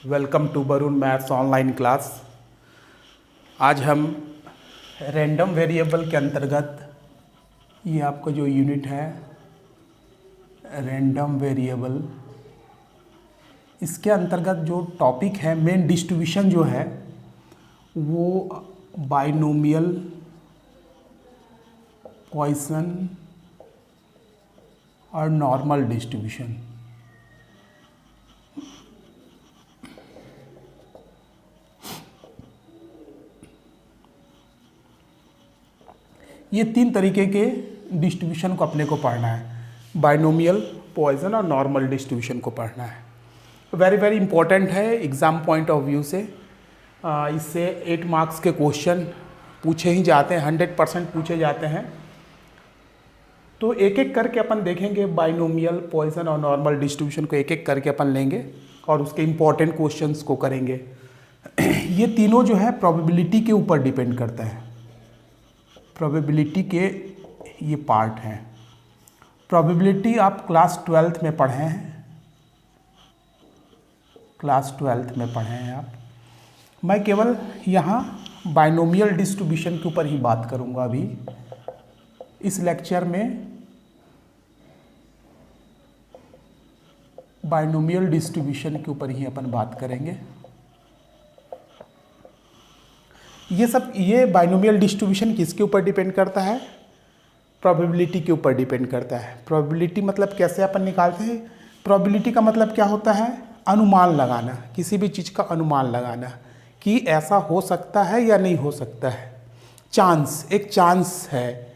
Welcome to Varun maths online class. आज हम random variable के अंतर्गत ये आपका जो यूनिट है रैंडम वेरिएबल, इसके अंतर्गत जो टॉपिक है मेन डिस्ट्रीब्यूशन जो है वो बाइनोमियल पॉइसन और नॉर्मल डिस्ट्रीब्यूशन। ये तीन तरीके के डिस्ट्रीब्यूशन को अपने को पढ़ना है, बाइनोमियल, पॉइसन और नॉर्मल डिस्ट्रीब्यूशन को पढ़ना है। वेरी वेरी इंपॉर्टेंट है एग्ज़ाम पॉइंट ऑफ व्यू से। इससे 8 मार्क्स के क्वेश्चन पूछे ही जाते हैं, 100% पूछे जाते हैं। तो एक एक करके अपन देखेंगे, बाइनोमियल, पॉइसन और नॉर्मल डिस्ट्रीब्यूशन को एक एक करके अपन लेंगे और उसके इम्पॉर्टेंट क्वेश्चंस को करेंगे। ये तीनों जो है प्रोबेबिलिटी के ऊपर डिपेंड करता है, प्रोबेबिलिटी के ये पार्ट हैं। प्रोबेबिलिटी आप क्लास 12th में पढ़े हैं, क्लास 12th में पढ़े हैं आप। मैं केवल यहाँ बाइनोमियल डिस्ट्रीब्यूशन के ऊपर ही बात करूँगा अभी इस लेक्चर में। बाइनोमियल डिस्ट्रीब्यूशन के ऊपर ही अपन बात करेंगे। ये बाइनोमियल डिस्ट्रीब्यूशन किसके ऊपर डिपेंड करता है? प्रोबेबिलिटी के ऊपर डिपेंड करता है। प्रोबेबिलिटी मतलब कैसे अपन निकालते हैं? प्रोबेबिलिटी का मतलब क्या होता है? अनुमान लगाना, किसी भी चीज़ का अनुमान लगाना कि ऐसा हो सकता है या नहीं हो सकता है। चांस, एक चांस है,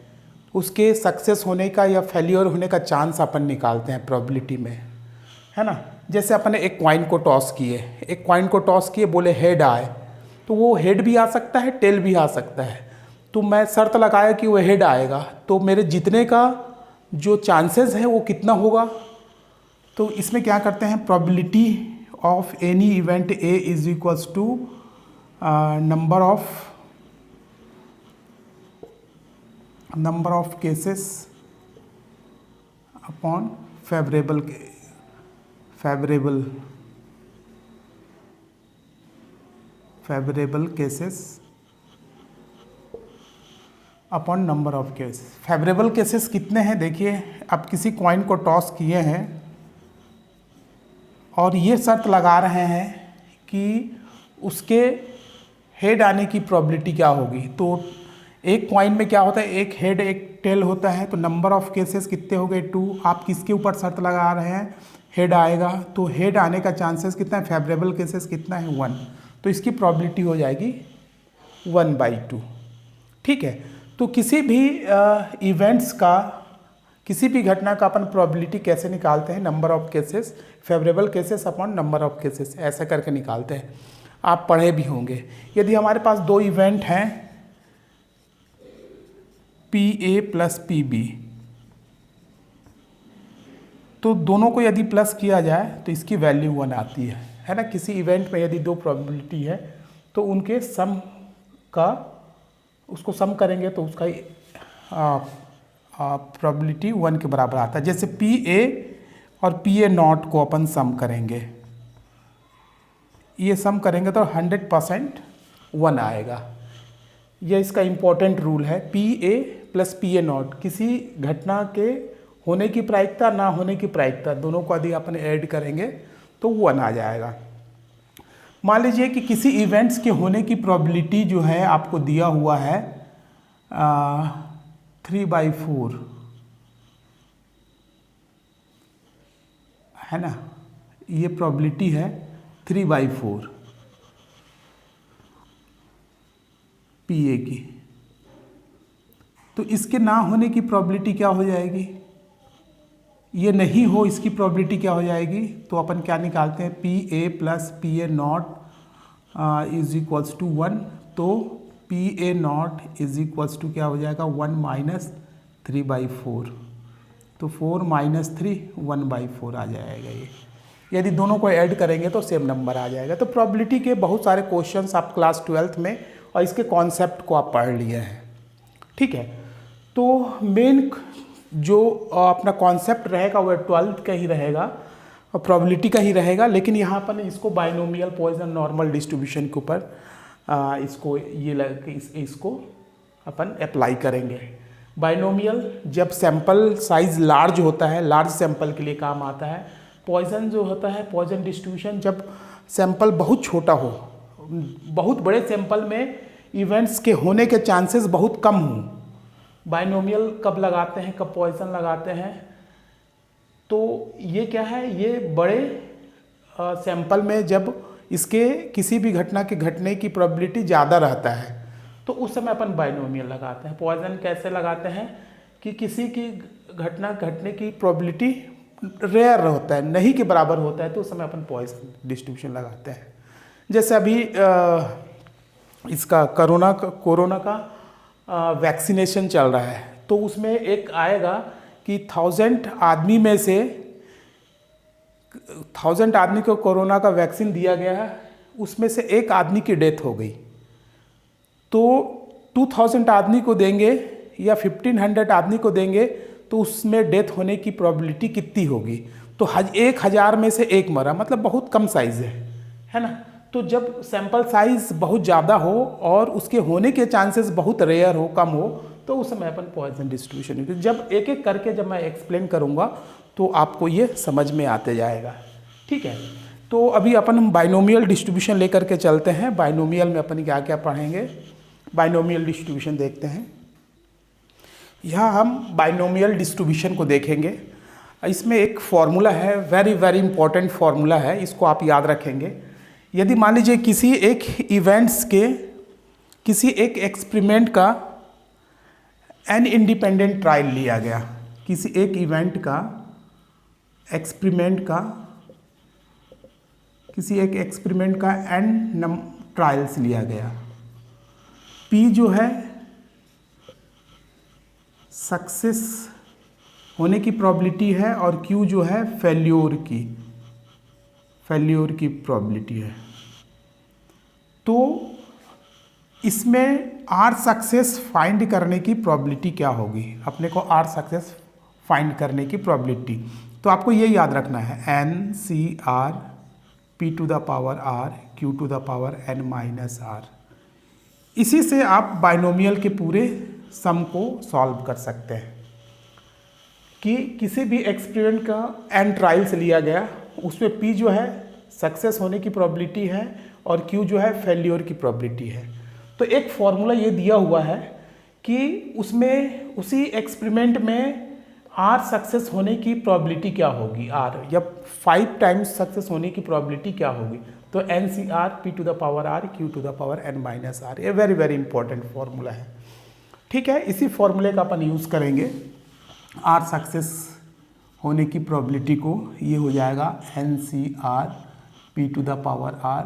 उसके सक्सेस होने का या फेलियर होने का चांस अपन निकालते हैं प्रोबेबिलिटी में, है ना। जैसे अपन ने एक कॉइन को टॉस किए, बोले हेड आए, तो वो हेड भी आ सकता है, टेल भी आ सकता है। तो मैं शर्त लगाया कि वो हेड आएगा, तो मेरे जीतने का जो चांसेस है वो कितना होगा। तो इसमें क्या करते हैं, probability of any event A is equals to number of cases upon favourable cases upon number of cases. Favourable cases कितने हैं? देखिए, आप किसी कॉइन को टॉस किए हैं और ये शर्त लगा रहे हैं कि उसके हेड आने की प्रोबेबिलिटी क्या होगी। तो एक कॉइन में क्या होता है, एक हेड एक टेल होता है, तो नंबर ऑफ केसेस कितने हो गए? 2। आप किसके ऊपर शर्त लगा रहे हैं? हेड आएगा, तो हेड आने का चांसेस कितना है? फेवरेबल केसेस कितना है? 1। तो इसकी प्रोबेबिलिटी हो जाएगी 1/2। ठीक है। तो किसी भी इवेंट्स का, किसी भी घटना का अपन प्रोबेबिलिटी कैसे निकालते हैं? Number of cases, favourable cases upon number of cases, ऐसा करके निकालते हैं। आप पढ़े भी होंगे। यदि हमारे पास दो इवेंट हैं PA प्लस PB, तो दोनों को यदि प्लस किया जाए तो इसकी वैल्यू 1 आती है ना। किसी इवेंट में यदि दो प्रोबेबिलिटी है तो उनके सम का, उसको सम करेंगे तो उसका प्रोबेबिलिटी 1 के बराबर आता है। जैसे PA और PA नॉट को अपन सम करेंगे, ये सम करेंगे तो 100% 1 आएगा। यह इसका इम्पोर्टेंट रूल है। PA प्लस PA नॉट, किसी घटना के होने की प्रायिकता, ना होने की प्रायिकता, दोनों को यदि अपन ऐड करेंगे तो 1 आ जाएगा। मान लीजिए कि किसी इवेंट्स के होने की प्रोबेबिलिटी जो है आपको दिया हुआ है 3/4, है ना। ये प्रोबेबिलिटी है 3/4 PA की। तो इसके ना होने की प्रोबेबिलिटी क्या हो जाएगी? ये नहीं हो, इसकी प्रोबेबिलिटी क्या हो जाएगी? तो अपन क्या निकालते हैं? PA plus PA not is equals to 1। तो PA not is equals to क्या हो जाएगा? 1 माइनस 3/4। तो 4 माइनस 3 1/4 आ जाएगा ये। यदि दोनों को ऐड करेंगे तो सेम नंबर आ जाएगा। तो प्रोबेबिलिटी के बहुत सारे क्वेश्चंस आप क्लास 12th में और इसके कॉन्सेप्ट को आप पढ़ लिए हैं। ठीक है। तो मेन जो अपना कॉन्सेप्ट रहेगा वो 12th का ही रहेगा। और प्रोबेबिलिटी का ही रहेगा, लेकिन यहाँ अपन इसको बाइनोमियल पॉइसन नॉर्मल डिस्ट्रीब्यूशन के ऊपर इसको अपन अप्लाई करेंगे। बाइनोमियल जब सैंपल साइज लार्ज होता है, लार्ज सैंपल के लिए काम आता है। पॉइसन जो होता है, पॉइसन डिस्ट्रीब्यूशन जब सैंपल बहुत छोटा हो, बहुत बड़े सैंपल में इवेंट्स के होने के चांसेस बहुत कम हों। बाइनोमियल कब लगाते हैं, कब पॉइसन लगाते हैं, तो ये क्या है, ये बड़े सैंपल में जब इसके किसी भी घटना के घटने की प्रोबेबिलिटी ज़्यादा रहता है तो उस समय अपन बाइनोमियल लगाते हैं। पॉइसन कैसे लगाते हैं कि किसी की घटना घटने की प्रोबेबिलिटी रेयर होता है, नहीं के बराबर होता है, तो उस समय अपन पॉइसन डिस्ट्रीब्यूशन लगाते हैं। जैसे अभी इसका कोरोना का वैक्सीनेशन चल रहा है, तो उसमें एक आएगा कि 1000 आदमी में से 1000 आदमी को कोरोना का वैक्सीन दिया गया है, उसमें से एक आदमी की डेथ हो गई, तो 2000 आदमी को देंगे या 1500 आदमी को देंगे तो उसमें डेथ होने की प्रोबेबिलिटी कितनी होगी, तो 1000 में से एक मरा, मतलब बहुत कम साइज़ है ना। तो जब सैंपल साइज बहुत ज़्यादा हो और उसके होने के चांसेस बहुत रेयर हो, कम हो, तो उस समय अपन पॉइसन डिस्ट्रीब्यूशन, जब एक एक करके जब मैं एक्सप्लेन करूँगा तो आपको ये समझ में आते जाएगा। ठीक है, तो अभी अपन हम बाइनोमियल डिस्ट्रीब्यूशन लेकर के चलते हैं। बाइनोमियल में अपन क्या क्या पढ़ेंगे, बाइनोमियल डिस्ट्रीब्यूशन देखते हैं। यहाँ हम बाइनोमियल डिस्ट्रीब्यूशन को देखेंगे। इसमें एक फॉर्मूला है, वेरी वेरी इंपॉर्टेंट फॉर्मूला है, इसको आप याद रखेंगे। यदि मान लीजिए किसी एक इवेंट्स के, किसी एक एक्सपेरिमेंट का एन इंडिपेंडेंट ट्रायल लिया गया, किसी एक इवेंट का एक्सपेरिमेंट का, किसी एक एक्सपेरिमेंट का एन ट्रायल्स लिया गया, पी जो है सक्सेस होने की प्रोबेबिलिटी है और क्यू जो है फेल्योर की प्रोबेबिलिटी है। तो इसमें आर सक्सेस फाइंड करने की प्रोबेबिलिटी क्या होगी, अपने को आर सक्सेस फाइंड करने की प्रोबेबिलिटी, तो आपको ये याद रखना है N C R P to the power R Q to the power N minus R. इसी से आप बाइनोमियल के पूरे सम को सॉल्व कर सकते हैं कि किसी भी एक्सपेरिमेंट का एन ट्रायल्स लिया गया, उसमें पी जो है सक्सेस होने की प्रोबेबिलिटी है और क्यू जो है फेल्योर की प्रोबेबिलिटी है। तो एक फॉर्मूला ये दिया हुआ है कि उसमें उसी एक्सपेरिमेंट में आर सक्सेस होने की प्रोबेबिलिटी क्या होगी, आर या 5 टाइम्स सक्सेस होने की प्रोबेबिलिटी क्या होगी, तो N C R P to the power R Q to the power N minus R. ये वेरी वेरी इंपॉर्टेंट फॉर्मूला है। ठीक है, इसी फॉर्मूले का अपन यूज़ करेंगे आर सक्सेस होने की प्रोबेबिलिटी को, ये हो जाएगा N C R P to the power R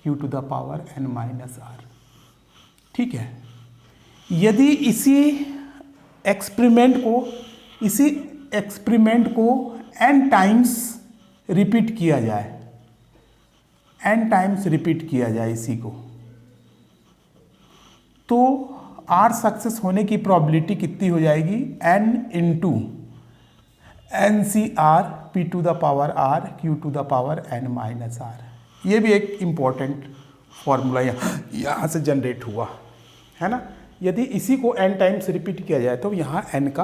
Q to the power N minus R. ठीक है, यदि इसी एक्सपेरिमेंट को एन टाइम्स रिपीट किया जाए, एन टाइम्स रिपीट किया जाए इसी को, तो आर सक्सेस होने की प्रोबेबिलिटी कितनी हो जाएगी, N into N C R P to the power R Q to the power N minus R. ये भी एक इम्पॉर्टेंट फॉर्मूला यहाँ से जनरेट हुआ है ना। यदि इसी को n टाइम्स रिपीट किया जाए तो यहाँ n का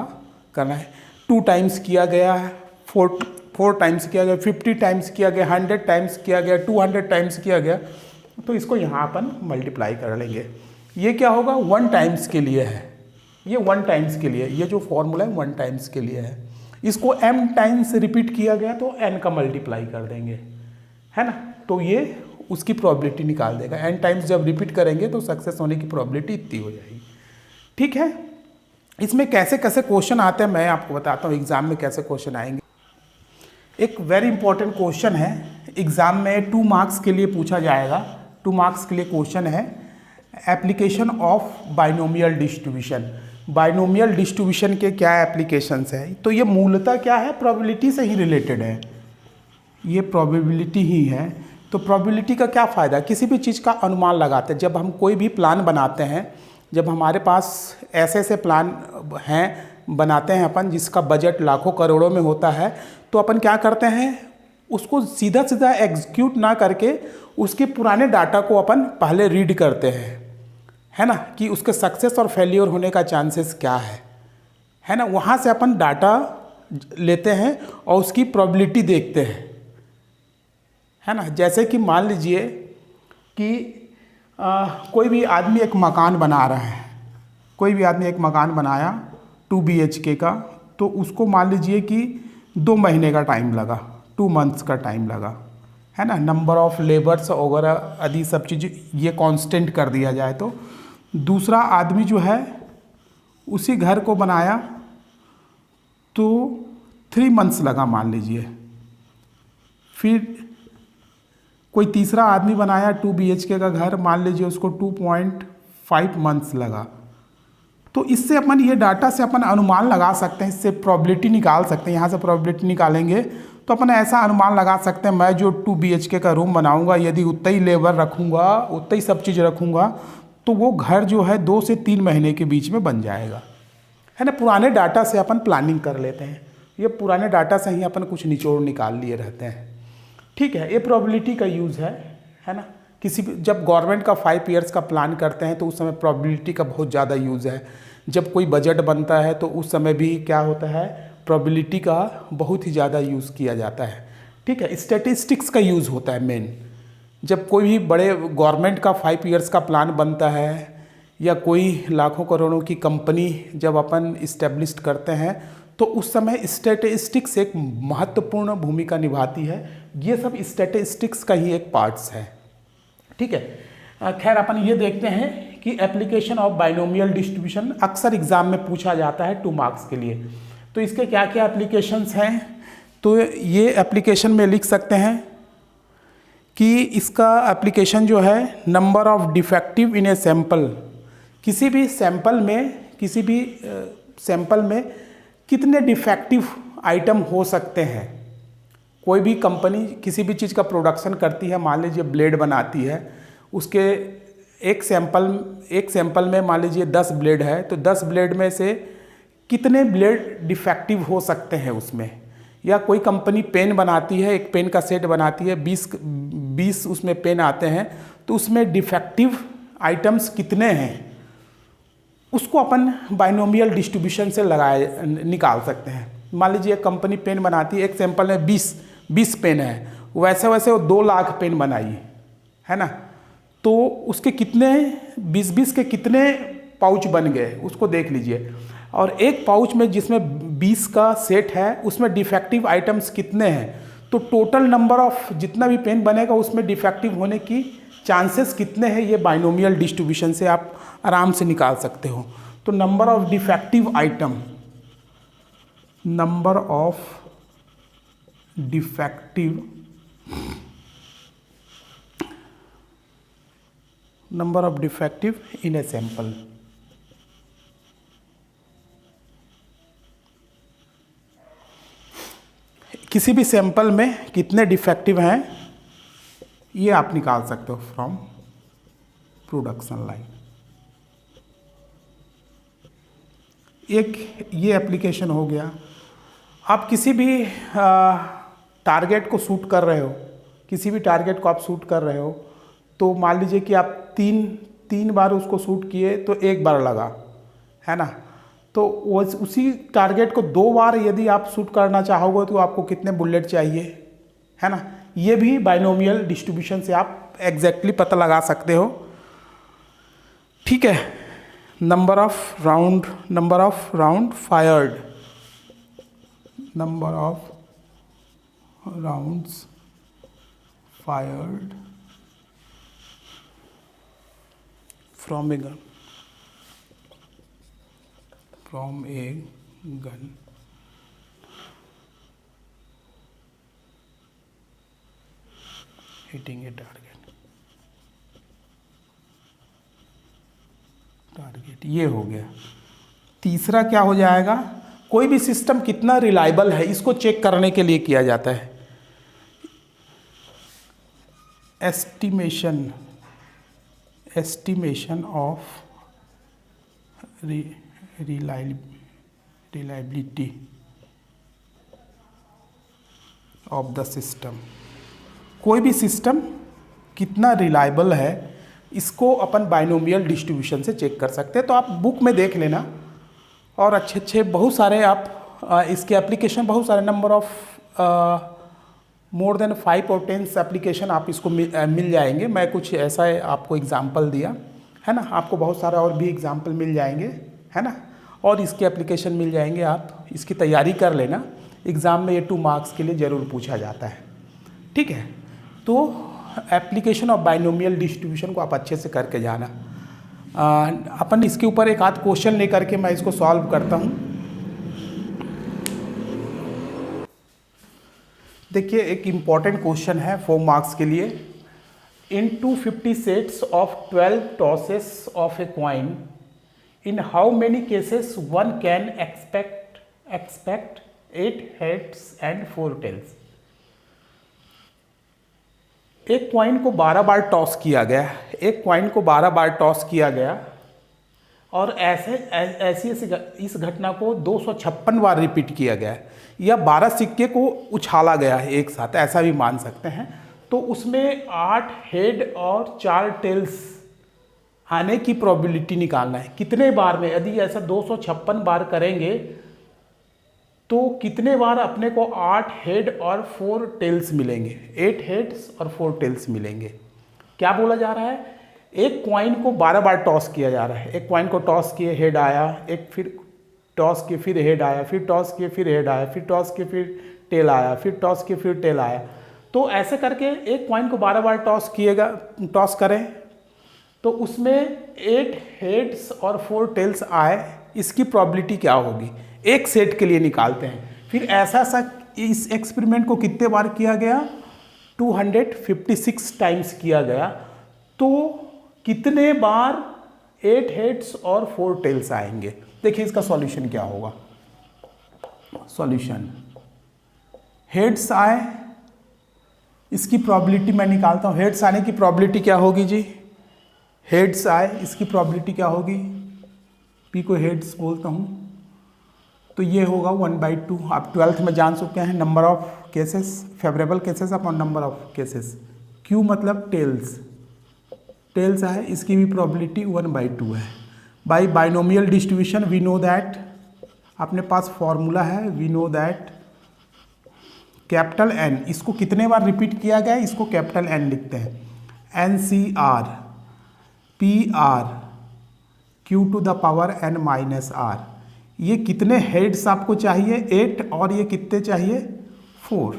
करना है, 2 टाइम्स किया गया है, 4 टाइम्स किया गया, 50 टाइम्स किया गया, 100 टाइम्स किया गया, 200 टाइम्स किया गया, तो इसको यहाँ अपन मल्टीप्लाई कर लेंगे। ये क्या होगा, 1 टाइम्स के लिए है, ये 1 टाइम्स के लिए, ये जो फॉर्मूला है 1 टाइम्स के लिए है। इसको m टाइम्स रिपीट किया गया तो n का मल्टीप्लाई कर देंगे, है ना, तो ये उसकी प्रोबेबिलिटी निकाल देगा। n टाइम्स जब रिपीट करेंगे तो सक्सेस होने की प्रोबेबिलिटी इतनी हो जाएगी। ठीक है, इसमें कैसे कैसे क्वेश्चन आते हैं मैं आपको बताता हूँ, एग्जाम में कैसे क्वेश्चन आएंगे। एक वेरी इंपॉर्टेंट क्वेश्चन है, एग्जाम में 2 मार्क्स के लिए पूछा जाएगा। 2 मार्क्स के लिए क्वेश्चन है, application of binomial distribution. Binomial distribution के क्या एप्लीकेशंस है, तो ये मूलतः क्या है, प्रोबेबिलिटी से ही रिलेटेड है, ये प्रोबेबिलिटी ही है। तो प्रोबेबिलिटी का क्या फ़ायदा, किसी भी चीज़ का अनुमान लगाते हैं। जब हम कोई भी प्लान बनाते हैं, जब हमारे पास ऐसे ऐसे प्लान हैं बनाते हैं अपन जिसका बजट लाखों करोड़ों में होता है, तो अपन क्या करते हैं, उसको सीधा सीधा एग्जीक्यूट ना करके उसके पुराने डाटा को अपन पहले रीड करते हैं, है ना, कि उसके सक्सेस और फेलियर होने का चांसेस क्या है ना। वहाँ से अपन डाटा लेते हैं और उसकी प्रोबेबिलिटी देखते हैं, है ना। जैसे कि मान लीजिए कि कोई भी आदमी एक मकान बना रहा है, कोई भी आदमी एक मकान बनाया 2 BHK का, तो उसको मान लीजिए कि 2 महीने का टाइम लगा, 2 मंथ्स का टाइम लगा, है ना। नंबर ऑफ लेबर्स वगैरह आदि सब चीज़ ये कांस्टेंट कर दिया जाए तो दूसरा आदमी जो है उसी घर को बनाया तो 3 मंथ्स लगा मान लीजिए। फिर कोई तीसरा आदमी बनाया 2 BHK का घर, मान लीजिए उसको 2.5 मंथ्स लगा। तो इससे अपन ये डाटा से अपन अनुमान लगा सकते हैं, इससे प्रोबेबिलिटी निकाल सकते हैं। यहाँ से प्रोबेबिलिटी निकालेंगे तो अपन ऐसा अनुमान लगा सकते हैं, मैं जो 2 BHK का रूम बनाऊंगा यदि उतना ही लेबर रखूँगा, उतना ही सब चीज़ रखूँगा, तो वो घर जो है 2 से 3 महीने के बीच में बन जाएगा, है ना। पुराने डाटा से अपन प्लानिंग कर लेते हैं, ये पुराने डाटा से ही अपन कुछ निचोड़ निकाल लिए रहते हैं, ठीक है। ये प्रोबेबिलिटी का यूज़ है ना। किसी भी जब गवर्नमेंट का 5 ईयर्स का प्लान करते हैं तो उस समय प्रोबेबिलिटी का बहुत ज़्यादा यूज़ है। जब कोई बजट बनता है तो उस समय भी क्या होता है, प्रोबेबिलिटी का बहुत ही ज़्यादा यूज़ किया जाता है, ठीक है। स्टैटिस्टिक्स का यूज़ होता है मेन। जब कोई भी बड़े गवर्नमेंट का 5 ईयर्स का प्लान बनता है या कोई लाखों करोड़ों की कंपनी जब अपन इस्टेब्लिश करते हैं तो उस समय स्टैटिस्टिक्स एक महत्वपूर्ण भूमिका निभाती है। ये सब स्टैटिस्टिक्स का ही एक पार्ट्स है, ठीक है। खैर अपन ये देखते हैं कि एप्लीकेशन ऑफ बाइनोमियल डिस्ट्रीब्यूशन अक्सर एग्जाम में पूछा जाता है 2 मार्क्स के लिए। तो इसके क्या क्या एप्लीकेशंस हैं, तो ये एप्लीकेशन में लिख सकते हैं कि इसका एप्लीकेशन जो है number of defective in a sample, किसी भी सैंपल में कितने डिफेक्टिव आइटम हो सकते हैं। कोई भी कंपनी किसी भी चीज़ का प्रोडक्शन करती है, मान लीजिए ब्लेड बनाती है, उसके एक सैंपल में मान लीजिए 10 ब्लेड है, तो 10 ब्लेड में से कितने ब्लेड डिफेक्टिव हो सकते हैं उसमें। या कोई कंपनी पेन बनाती है, एक पेन का सेट बनाती है, 20 उसमें पेन आते हैं, तो उसमें डिफेक्टिव आइटम्स कितने हैं, उसको अपन बाइनोमियल डिस्ट्रीब्यूशन से निकाल सकते हैं। मान लीजिए एक कंपनी पेन बनाती है, एक सैंपल में 20 पेन है, वैसे वो 2 लाख पेन बनाई, है ना। तो उसके कितने 20 के कितने पाउच बन गए उसको देख लीजिए। और एक पाउच में जिसमें 20 का सेट है उसमें डिफेक्टिव आइटम्स कितने हैं, तो टोटल नंबर ऑफ जितना भी पेन बनेगा उसमें डिफेक्टिव होने की चांसेस कितने हैं, ये बाइनोमियल डिस्ट्रीब्यूशन से आप आराम से निकाल सकते हो। तो number of defective item, number of defective in a sample, किसी भी सैंपल में कितने डिफेक्टिव हैं ये आप निकाल सकते हो फ्रॉम प्रोडक्शन लाइन। एक ये एप्लीकेशन हो गया। आप किसी भी टारगेट को शूट कर रहे हो, किसी भी टारगेट को आप शूट कर रहे हो, तो मान लीजिए कि आप तीन बार उसको शूट किए तो 1 बार लगा, है ना। तो उसी टारगेट को 2 बार यदि आप शूट करना चाहोगे तो आपको कितने बुलेट चाहिए, है ना। ये भी बाइनोमियल डिस्ट्रीब्यूशन से आप एग्जैक्टली पता लगा सकते हो, ठीक है। Number of round fired, number of rounds fired from a gun hitting a target, ये हो गया। तीसरा क्या हो जाएगा, कोई भी सिस्टम कितना रिलायबल है इसको चेक करने के लिए किया जाता है estimation of reliability of the system. कोई भी सिस्टम कितना रिलायबल है इसको अपन बाइनोमियल डिस्ट्रीब्यूशन से चेक कर सकते हैं। तो आप बुक में देख लेना और अच्छे अच्छे बहुत सारे आप इसके एप्लीकेशन बहुत सारे नंबर ऑफ मोर देन 5 और 10 एप्लीकेशन आप इसको मिल जाएंगे। मैं कुछ ऐसा आपको एग्जांपल दिया है ना, आपको बहुत सारा और भी एग्जांपल मिल जाएंगे है ना, और इसके एप्लीकेशन मिल जाएंगे। आप इसकी तैयारी कर लेना, एग्ज़ाम में ये 2 मार्क्स के लिए ज़रूर पूछा जाता है। ठीक है, तो एप्लीकेशन ऑफ बाइनोमियल डिस्ट्रीब्यूशन को आप अच्छे से करके जाना। अपन इसके ऊपर एक आध क्वेश्चन लेकर के मैं इसको सॉल्व करता हूँ। देखिए एक इम्पॉर्टेंट क्वेश्चन है 4 मार्क्स के लिए। In 250 sets of 12 tosses of a coin, in how many cases one can expect 8 heads and 4 tails. एक क्वाइन को 12 बार टॉस किया गया, एक क्वाइन को 12 बार टॉस किया गया और ऐसी इस घटना को 256 बार रिपीट किया गया है, या 12 सिक्के को उछाला गया है एक साथ, ऐसा भी मान सकते हैं। तो उसमें 8 हेड और 4 टेल्स आने की प्रोबेबिलिटी निकालना है। कितने बार में, यदि ऐसा 256 बार करेंगे तो कितने बार अपने को 8 हेड और 4 टेल्स मिलेंगे, 8 हेड्स और 4 टेल्स मिलेंगे। क्या बोला जा रहा है, एक क्वाइन को 12 बार टॉस किया जा रहा है। एक क्वाइन को टॉस किए, हेड आया, एक फिर टॉस किए फिर हेड आया, फिर टॉस किए फिर हेड आया, फिर टॉस किए फिर टेल आया, फिर टॉस किए फिर टेल आया। तो ऐसे करके एक क्वाइन को 12 बार टॉस करें तो उसमें 8 हेड्स और 4 टेल्स आए, इसकी प्रोबेबिलिटी क्या होगी, एक सेट के लिए निकालते हैं। फिर ऐसा इस एक्सपेरिमेंट को कितने बार किया गया, 256 टाइम्स किया गया। तो कितने बार 8 हेड्स और 4 टेल्स आएंगे। देखिए इसका सॉल्यूशन क्या होगा। सॉल्यूशन, हेड्स आए, इसकी प्रोबेबिलिटी मैं निकालता हूँ। हेड्स आने की प्रोबेबिलिटी क्या होगी जी, हेड्स आए इसकी प्रोबेबिलिटी क्या होगी, पी को हेड्स बोलता हूँ, तो ये होगा 1/2। आप 12th में जान चुके हैं, number of cases, favourable cases upon number of cases. Q मतलब टेल्स, टेल्स है, इसकी भी प्रोबेबिलिटी 1/2 है। By binomial distribution we know that, अपने पास फॉर्मूला है, we know that capital N, इसको कितने बार रिपीट किया गया है, इसको कैपिटल एन लिखते हैं, NCR PR Q to the power n minus R. ये कितने हेड्स आपको चाहिए, 8, और ये कितने चाहिए, 4।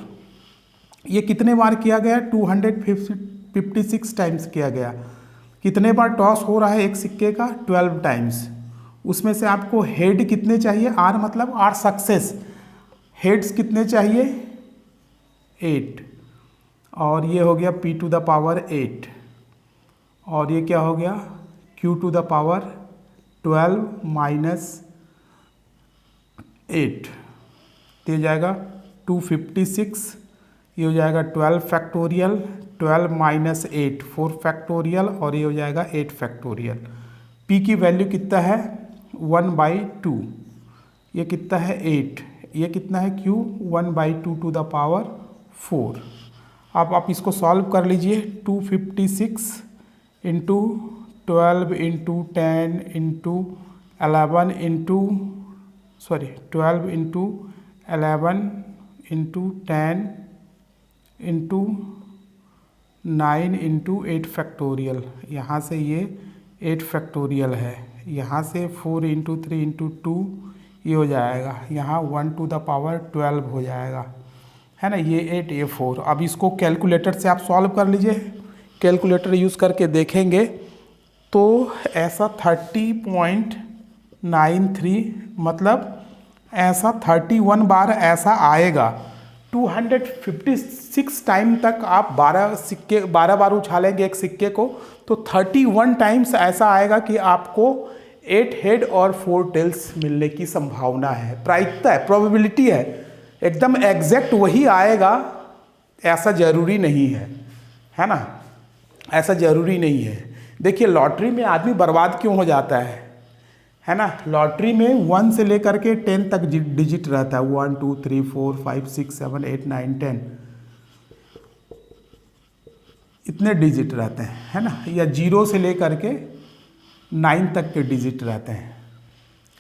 ये कितने बार किया गया, 256 टाइम्स किया गया। कितने बार टॉस हो रहा है एक सिक्के का, 12 टाइम्स। उसमें से आपको हेड कितने चाहिए, आर मतलब आर सक्सेस, हेड्स कितने चाहिए, 8, और ये हो गया P टू द पावर 8, और ये क्या हो गया, Q to the power 12 minus 8, तो ये जाएगा 256, ये हो जाएगा 12 फैक्टोरियल, 12 माइनस 8 4 फैक्टोरियल, और ये हो जाएगा 8 फैक्टोरियल। P की वैल्यू कितना है, 1/2, ये कितना है 8, ये कितना है Q, 1/2 टू द पावर 4। अब आप इसको सॉल्व कर लीजिए, 256 into 12 into 10 into 11 into 12 into 11 into 10 into 9 into 8 factorial. यहाँ से ये 8 फैक्टोरियल है, यहाँ से 4 इंटू 3 इंटू 2 ये हो जाएगा, यहाँ 1 टू द पावर 12 हो जाएगा, है ना, ये 8 ये 4। अब इसको कैलकुलेटर से आप सॉल्व कर लीजिए, कैलकुलेटर यूज़ करके देखेंगे तो ऐसा 30.93 मतलब ऐसा 31 बार ऐसा आएगा। 256 टाइम तक आप 12 बार उछालेंगे एक सिक्के को, तो 31 टाइम्स ऐसा आएगा कि आपको 8 हेड और 4 टेल्स मिलने की संभावना है, प्रायिकता है, प्रोबेबिलिटी है। एकदम एग्जैक्ट वही आएगा ऐसा ज़रूरी नहीं है ना, ऐसा ज़रूरी नहीं है। देखिए लॉटरी में आदमी बर्बाद क्यों हो जाता है है ना। लॉटरी में 1 से लेकर के 10 तक डिजिट रहता है, 1 2 3 4 5 6 7 8 9 10 इतने डिजिट रहते हैं, है ना। या 0 से लेकर के 9 तक के डिजिट रहते हैं,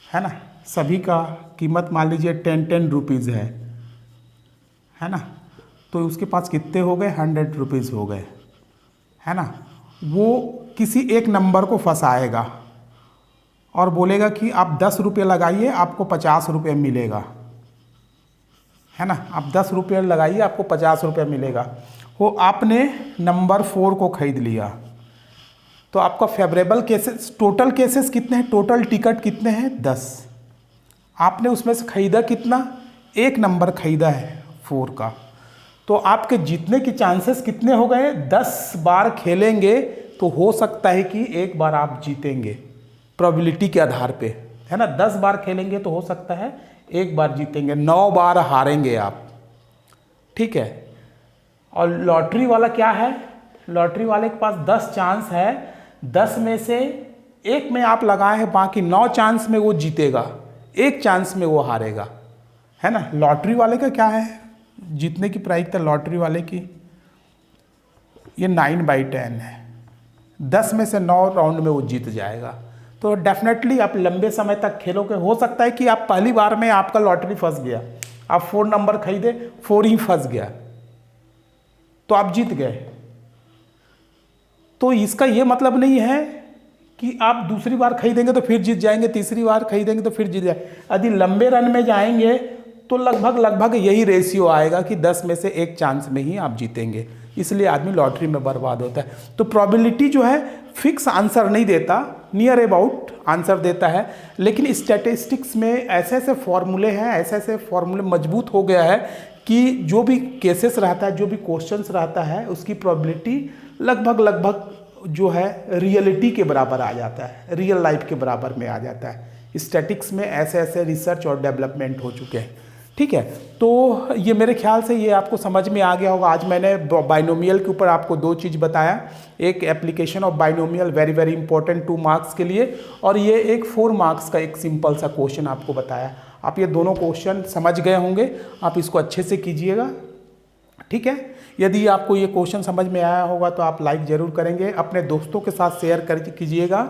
है ना। सभी का कीमत मान लीजिए 10 रुपीज़ है ना। तो उसके पास कितने हो गए, 100 रुपीज़ हो गए, है ना। वो किसी एक नंबर को फंसाएगा और बोलेगा कि आप 10 रुपये लगाइए आपको 50 रुपये मिलेगा, है ना। आप 10 रुपये लगाइए आपको 50 रुपये मिलेगा। वो आपने नंबर 4 को खरीद लिया, तो आपका फेवरेबल केसेस, टोटल केसेस कितने हैं, टोटल टिकट कितने हैं, 10। आपने उसमें से खरीदा कितना, एक नंबर खरीदा है 4 का, तो आपके जीतने की चांसेस कितने हो गए, 10 बार खेलेंगे तो हो सकता है कि एक बार आप जीतेंगे, प्रोबेबिलिटी के आधार पे, है ना। 10 बार खेलेंगे तो हो सकता है एक बार जीतेंगे, 9 बार हारेंगे आप, ठीक है। और लॉटरी वाला क्या है, लॉटरी वाले के पास 10 चांस है, 10 में से एक में आप लगाए हैं, बाकी 9 चांस में वो जीतेगा, एक चांस में वो हारेगा, है ना। लॉटरी वाले का क्या है, जीतने की प्रायिकता लॉटरी वाले की ये 9/10 है, 10 में से 9 राउंड में वो जीत जाएगा। तो डेफिनेटली आप लंबे समय तक खेलोगे। हो सकता है कि आप पहली बार में आपका लॉटरी फंस गया, आप 4 नंबर खरीदे, 4 ही फंस गया, तो आप जीत गए। तो इसका ये मतलब नहीं है कि आप दूसरी बार खरीदेंगे तो फिर जीत जाएंगे, तीसरी बार खरीदेंगे तो फिर जीत जाएंगे। यदि लंबे रन में जाएंगे तो लगभग यही रेशियो आएगा कि 10 में से एक चांस में ही आप जीतेंगे, इसलिए आदमी लॉटरी में बर्बाद होता है। तो प्रोबेबिलिटी जो है फिक्स आंसर नहीं देता, नियर अबाउट आंसर देता है, लेकिन स्टैटिस्टिक्स में ऐसे ऐसे फॉर्मूले हैं, ऐसे ऐसे फॉर्मूले मजबूत हो गया है कि जो भी केसेस रहता है, जो भी क्वेश्चंस रहता है, उसकी प्रोबेबिलिटी लगभग जो है रियलिटी के बराबर आ जाता है, रियल लाइफ के बराबर में आ जाता है। स्टैटिक्स में ऐसे ऐसे रिसर्च और डेवलपमेंट हो चुके हैं, ठीक है। तो ये मेरे ख्याल से ये आपको समझ में आ गया होगा। आज मैंने बाइनोमियल के ऊपर आपको 2 चीज़ बताया, एक application of binomial very important 2 marks के लिए, और ये एक 4 मार्क्स का एक सिंपल सा क्वेश्चन आपको बताया। आप ये दोनों क्वेश्चन समझ गए होंगे, आप इसको अच्छे से कीजिएगा, ठीक है। यदि आपको ये क्वेश्चन समझ में आया होगा तो आप लाइक ज़रूर करेंगे, अपने दोस्तों के साथ शेयर कर कीजिएगा,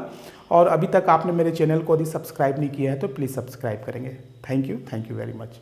और अभी तक आपने मेरे चैनल को यदि सब्सक्राइब नहीं किया है तो प्लीज़ सब्सक्राइब करेंगे। Thank you very much.